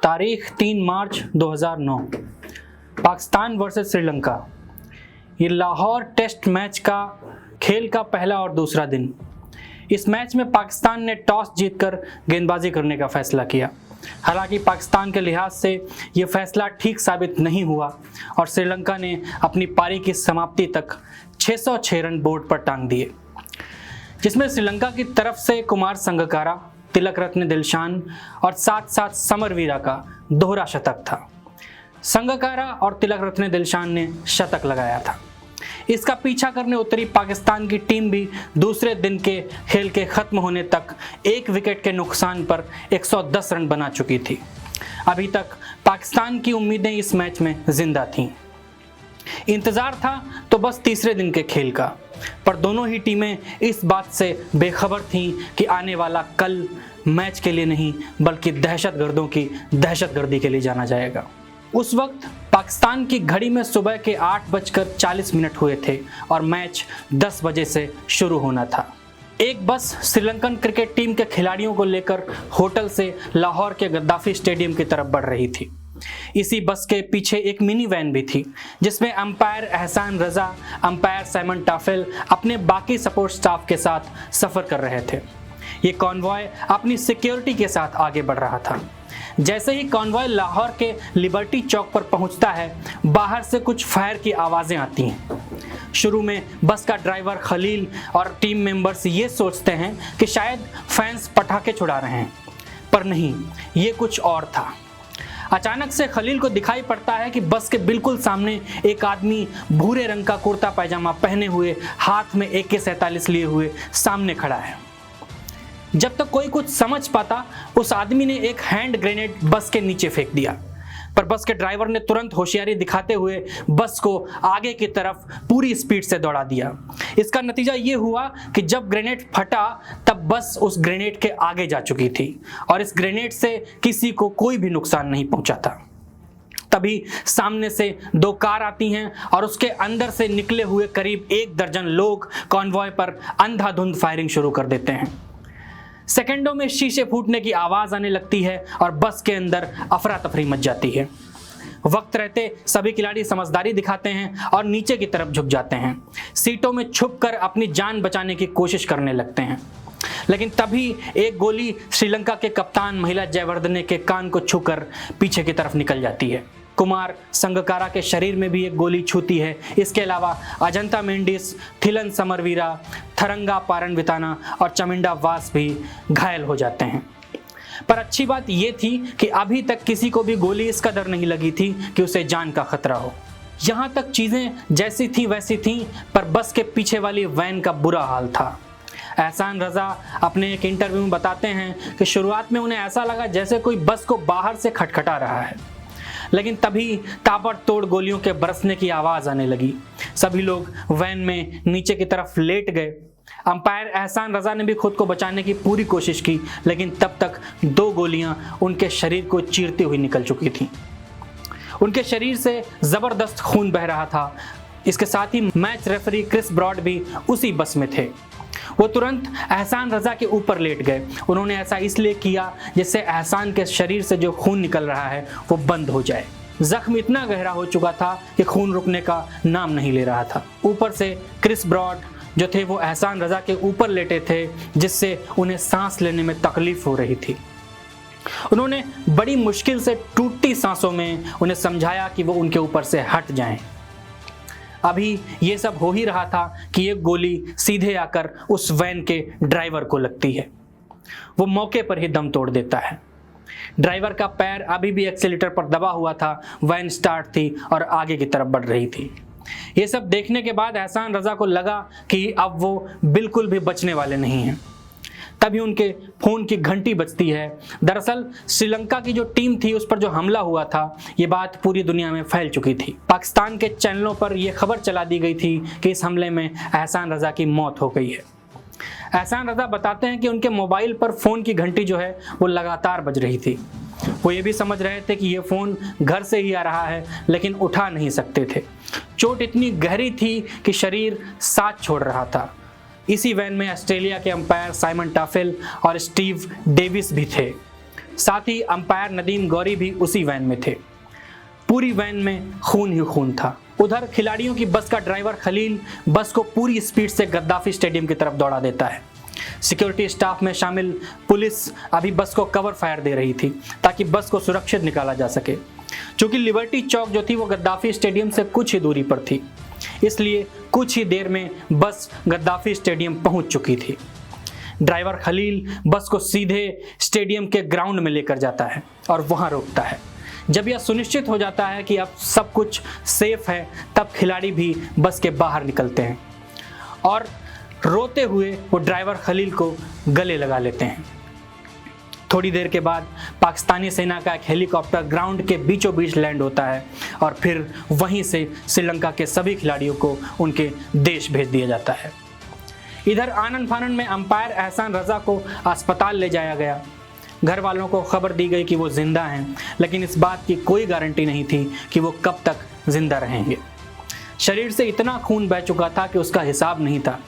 तारीख 3 मार्च 2009, पाकिस्तान वर्सेस श्रीलंका। ये Lahore test match का खेल का पहला और दूसरा दिन। इस मैच में पाकिस्तान ने टॉस जीतकर गेंदबाजी करने का फैसला किया। हालांकि पाकिस्तान के लिहाज से ये फैसला ठीक साबित नहीं हुआ और श्रीलंका ने अपनी पारी की समाप्ति तक 606 रन बोर्ड पर टांग दिए, जिसमें श्रीलंका की तरफ से कुमार संगकारा, तिलक रत्ने दिलशान और साथ साथ समरवीरा का दोहरा शतक था। संगकारा और तिलक रत्ने दिलशान ने शतक लगाया था। इसका पीछा करने उतरी पाकिस्तान की टीम भी दूसरे दिन के खेल के खत्म होने तक 1 विकेट के नुकसान पर 110 रन बना चुकी थी। अभी तक पाकिस्तान की उम्मीदें इस मैच में जिंदा थीं। इंतजार था तो बस तीसरे दिन के खेल का, पर दोनों ही टीमें इस बात से बेखबर थीं कि आने वाला कल मैच के लिए नहीं बल्कि दहशतगर्दों की दहशतगर्दी के लिए जाना जाएगा। उस वक्त पाकिस्तान की घड़ी में सुबह के 8:40 हुए थे और मैच 10 बजे से शुरू होना था। एक बस श्रीलंकन क्रिकेट टीम के खिलाड़ियों को लेकर होटल से लाहौर के गद्दाफी स्टेडियम की तरफ बढ़ रही थी। इसी बस के पीछे एक मिनी वैन भी थी, जिसमें अंपायर एहसान रजा, अंपायर साइमन टाफेल अपने बाकी सपोर्ट स्टाफ के साथ सफर कर रहे थे। ये कॉन्वॉय अपनी सिक्योरिटी के साथ आगे बढ़ रहा था। जैसे ही कॉन्वॉय लाहौर के लिबर्टी चौक पर पहुंचता है, बाहर से कुछ फायर की आवाज़ें आती हैं। शुरू में बस का ड्राइवर खलील और टीम मेंबर्स ये सोचते हैं कि शायद फैंस पटाखे छुड़ा रहे हैं, पर नहीं, ये कुछ और था। अचानक से खलील को दिखाई पड़ता है कि बस के बिल्कुल सामने एक आदमी भूरे रंग का कुर्ता पैजामा पहने हुए, हाथ में AK-47 लिए हुए सामने खड़ा है। जब तक कोई कुछ समझ पाता, उस आदमी ने एक हैंड ग्रेनेड बस के नीचे फेंक दिया, पर बस के ड्राइवर ने तुरंत होशियारी दिखाते हुए बस को आगे की तरफ पूरी स्पीड से दौड़ा दिया। इसका नतीजा ये हुआ कि जब ग्रेनेड फटा तब बस उस ग्रेनेड के आगे जा चुकी थी और इस ग्रेनेड से किसी को कोई भी नुकसान नहीं पहुंचा था। तभी सामने से 2 कार आती हैं और उसके अंदर से निकले हुए करीब 1 दर्जन लोग कॉन्वॉय पर अंधाधुंध फायरिंग शुरू कर देते हैं। सेकंडों में शीशे फूटने की आवाज आने लगती है और बस के अंदर अफरा तफरी मच जाती है। वक्त रहते सभी खिलाड़ी समझदारी दिखाते हैं और नीचे की तरफ झुक जाते हैं, सीटों में छुपकर अपनी जान बचाने की कोशिश करने लगते हैं। लेकिन तभी एक गोली श्रीलंका के कप्तान महिला जयवर्धने के कान को छूकर पीछे की तरफ निकल जाती है। कुमार संगकारा के शरीर में भी एक गोली छूती है। इसके अलावा अजंता मेंडिस, थिलन समरवीरा, थरंगा पारनविताना और चमिंडा वास भी घायल हो जाते हैं। पर अच्छी बात यह थी कि अभी तक किसी को भी गोली इस कदर नहीं लगी थी कि उसे जान का खतरा हो। यहाँ तक चीजें जैसी थी वैसी थीं, पर बस के पीछे वाली वैन का बुरा हाल था। एहसान रजा अपने एक इंटरव्यू में बताते हैं कि शुरुआत में उन्हें ऐसा लगा जैसे कोई बस को बाहर से खटखटा रहा है, लेकिन तभी ताबड़तोड़ गोलियों के बरसने की आवाज आने लगी। सभी लोग वैन में नीचे की तरफ लेट गए। अंपायर एहसान रजा ने भी खुद को बचाने की पूरी कोशिश की, लेकिन तब तक 2 गोलियां उनके शरीर को चीरती हुई निकल चुकी थीं। उनके शरीर से जबरदस्त खून बह रहा था। इसके साथ ही मैच रेफरी क्रिस ब्रॉड भी उसी बस में थे। वो तुरंत एहसान रजा के ऊपर लेट गए। उन्होंने ऐसा इसलिए किया जिससे एहसान के शरीर से जो खून निकल रहा है वो बंद हो जाए। जख्म इतना गहरा हो चुका था कि खून रुकने का नाम नहीं ले रहा था। ऊपर से क्रिस ब्रॉड जो थे वो एहसान रजा के ऊपर लेटे थे, जिससे उन्हें सांस लेने में तकलीफ हो रही थी। उन्होंने बड़ी मुश्किल से टूटती सांसों में उन्हें समझाया कि वो उनके ऊपर से हट जाएं। अभी ये सब हो ही रहा था कि एक गोली सीधे आकर उस वैन के ड्राइवर को लगती है। वो मौके पर ही दम तोड़ देता है। ड्राइवर का पैर अभी भी एक्सीलेटर पर दबा हुआ था। वैन स्टार्ट थी और आगे की तरफ बढ़ रही थी। ये सब देखने के बाद एहसान रजा को लगा कि अब वो बिल्कुल भी बचने वाले नहीं हैं। तभी उनके फोन की घंटी बजती है। दरअसल श्रीलंका की जो टीम थी उस पर जो हमला हुआ था, ये बात पूरी दुनिया में फैल चुकी थी। पाकिस्तान के चैनलों पर यह खबर चला दी गई थी कि इस हमले में एहसान रजा की मौत हो गई है। एहसान रजा बताते हैं कि उनके मोबाइल पर फ़ोन की घंटी जो है वो लगातार बज रही थी। वो ये भी समझ रहे थे कि ये फ़ोन घर से ही आ रहा है, लेकिन उठा नहीं सकते थे। चोट इतनी गहरी थी कि शरीर साथ छोड़ रहा था। इसी वैन में ऑस्ट्रेलिया के अंपायर साइमन टाफेल और स्टीव डेविस भी थे। साथ ही अंपायर नदीम गौरी भी उसी वैन में थे। पूरी वैन में खून ही खून था। उधर खिलाड़ियों की बस का ड्राइवर खलील बस को पूरी स्पीड से गद्दाफी स्टेडियम की तरफ दौड़ा देता है। सिक्योरिटी स्टाफ में शामिल पुलिस अभी बस को कवर फायर दे रही थी ताकि बस को सुरक्षित निकाला जा सके। चूंकि लिबर्टी चौक जो थी वो गद्दाफी स्टेडियम से कुछ ही दूरी पर थी, इसलिए कुछ ही देर में बस गद्दाफी स्टेडियम पहुंच चुकी थी। ड्राइवर खलील बस को सीधे स्टेडियम के ग्राउंड में लेकर जाता है और वहां रोकता है। जब यह सुनिश्चित हो जाता है कि अब सब कुछ सेफ है, तब खिलाड़ी भी बस के बाहर निकलते हैं और रोते हुए वो ड्राइवर खलील को गले लगा लेते हैं। थोड़ी देर के बाद पाकिस्तानी सेना का एक हेलीकॉप्टर ग्राउंड के बीचों बीच लैंड होता है और फिर वहीं से श्रीलंका के सभी खिलाड़ियों को उनके देश भेज दिया जाता है। इधर आनन फानन में अंपायर एहसान रजा को अस्पताल ले जाया गया। घर वालों को खबर दी गई कि वो जिंदा हैं, लेकिन इस बात की कोई गारंटी नहीं थी कि वो कब तक जिंदा रहेंगे। शरीर से इतना खून बह चुका था कि उसका हिसाब नहीं था।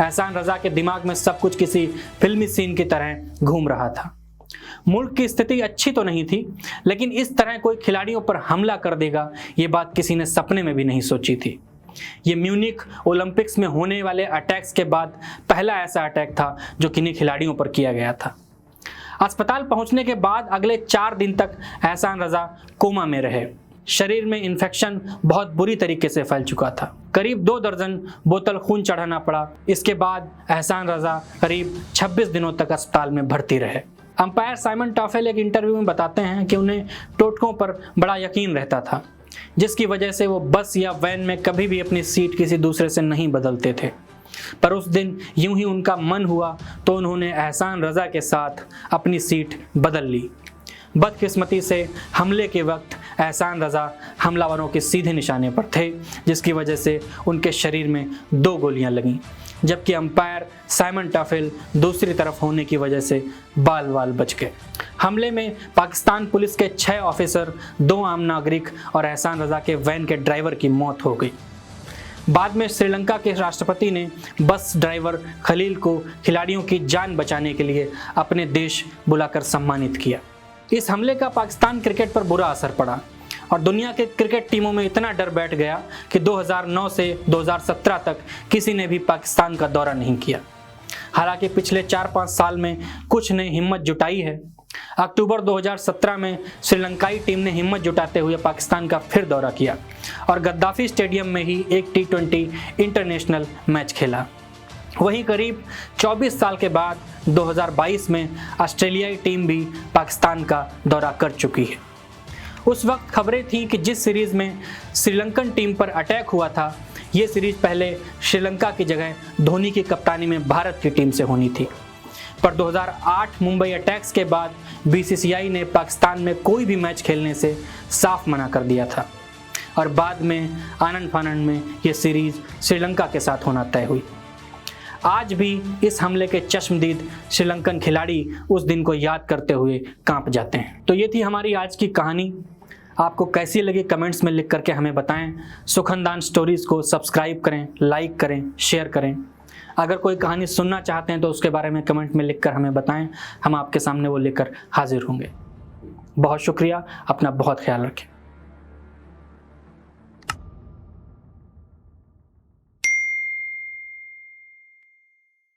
एहसान रजा के दिमाग में सब कुछ किसी फिल्मी सीन की तरह घूम रहा था। मुल्क की स्थिति अच्छी तो नहीं थी, लेकिन इस तरह कोई खिलाड़ियों पर हमला कर देगा ये बात किसी ने सपने में भी नहीं सोची थी। ये म्यूनिख ओलंपिक्स में होने वाले अटैक्स के बाद पहला ऐसा अटैक था जो किन्हीं खिलाड़ियों पर किया गया था। अस्पताल पहुंचने के बाद अगले 4 दिन तक एहसान रजा कोमा में रहे। शरीर में इन्फेक्शन बहुत बुरी तरीके से फैल चुका था। करीब 2 दर्जन बोतल खून चढ़ाना पड़ा। इसके बाद एहसान रजा करीब 26 दिनों तक अस्पताल में भर्ती रहे। अंपायर साइमन टॉफेल एक इंटरव्यू में बताते हैं कि उन्हें टोटकों पर बड़ा यकीन रहता था, जिसकी वजह से वो बस या वैन में कभी भी अपनी सीट किसी दूसरे से नहीं बदलते थे। पर उस दिन यूं ही उनका मन हुआ तो उन्होंने एहसान रजा के साथ अपनी सीट बदल ली। बदकिस्मती से हमले के वक्त एहसान रजा हमलावरों के सीधे निशाने पर थे, जिसकी वजह से उनके शरीर में 2 गोलियां लगीं, जबकि अंपायर साइमन टॉफेल दूसरी तरफ होने की वजह से बाल बाल बच गए। हमले में पाकिस्तान पुलिस के 6 ऑफिसर, 2 आम नागरिक और एहसान रजा के वैन के ड्राइवर की मौत हो गई। बाद में श्रीलंका के राष्ट्रपति ने बस ड्राइवर खलील को खिलाड़ियों की जान बचाने के लिए अपने देश बुलाकर सम्मानित किया। इस हमले का पाकिस्तान क्रिकेट पर बुरा असर पड़ा और दुनिया के क्रिकेट टीमों में इतना डर बैठ गया कि 2009 से 2017 तक किसी ने भी पाकिस्तान का दौरा नहीं किया। हालांकि पिछले 4-5 साल में कुछ ने हिम्मत जुटाई है। अक्टूबर 2017 में श्रीलंकाई टीम ने हिम्मत जुटाते हुए पाकिस्तान का फिर दौरा किया और गद्दाफी स्टेडियम में ही एक T20 इंटरनेशनल मैच खेला। वहीं करीब 24 साल के बाद 2022 में ऑस्ट्रेलियाई टीम भी पाकिस्तान का दौरा कर चुकी है। उस वक्त खबरें थीं कि जिस सीरीज में श्रीलंकन टीम पर अटैक हुआ था, ये सीरीज पहले श्रीलंका की जगह धोनी की कप्तानी में भारत की टीम से होनी थी। पर 2008 मुंबई अटैक्स के बाद BCCI ने पाकिस्तान में कोई भी मैच खेलने से साफ मना कर दिया था और बाद में आनन फानन में ये सीरीज श्रीलंका के साथ होना तय हुई। आज भी इस हमले के चश्मदीद श्रीलंकन खिलाड़ी उस दिन को याद करते हुए कांप जाते हैं। तो ये थी हमारी आज की कहानी। आपको कैसी लगी कमेंट्स में लिख करके हमें बताएं। सुखनदान स्टोरीज़ को सब्सक्राइब करें, लाइक करें, शेयर करें। अगर कोई कहानी सुनना चाहते हैं तो उसके बारे में कमेंट में लिखकर हमें बताएं। हम आपके सामने वो लेकर हाजिर होंगे। बहुत शुक्रिया। अपना बहुत ख्याल रखें।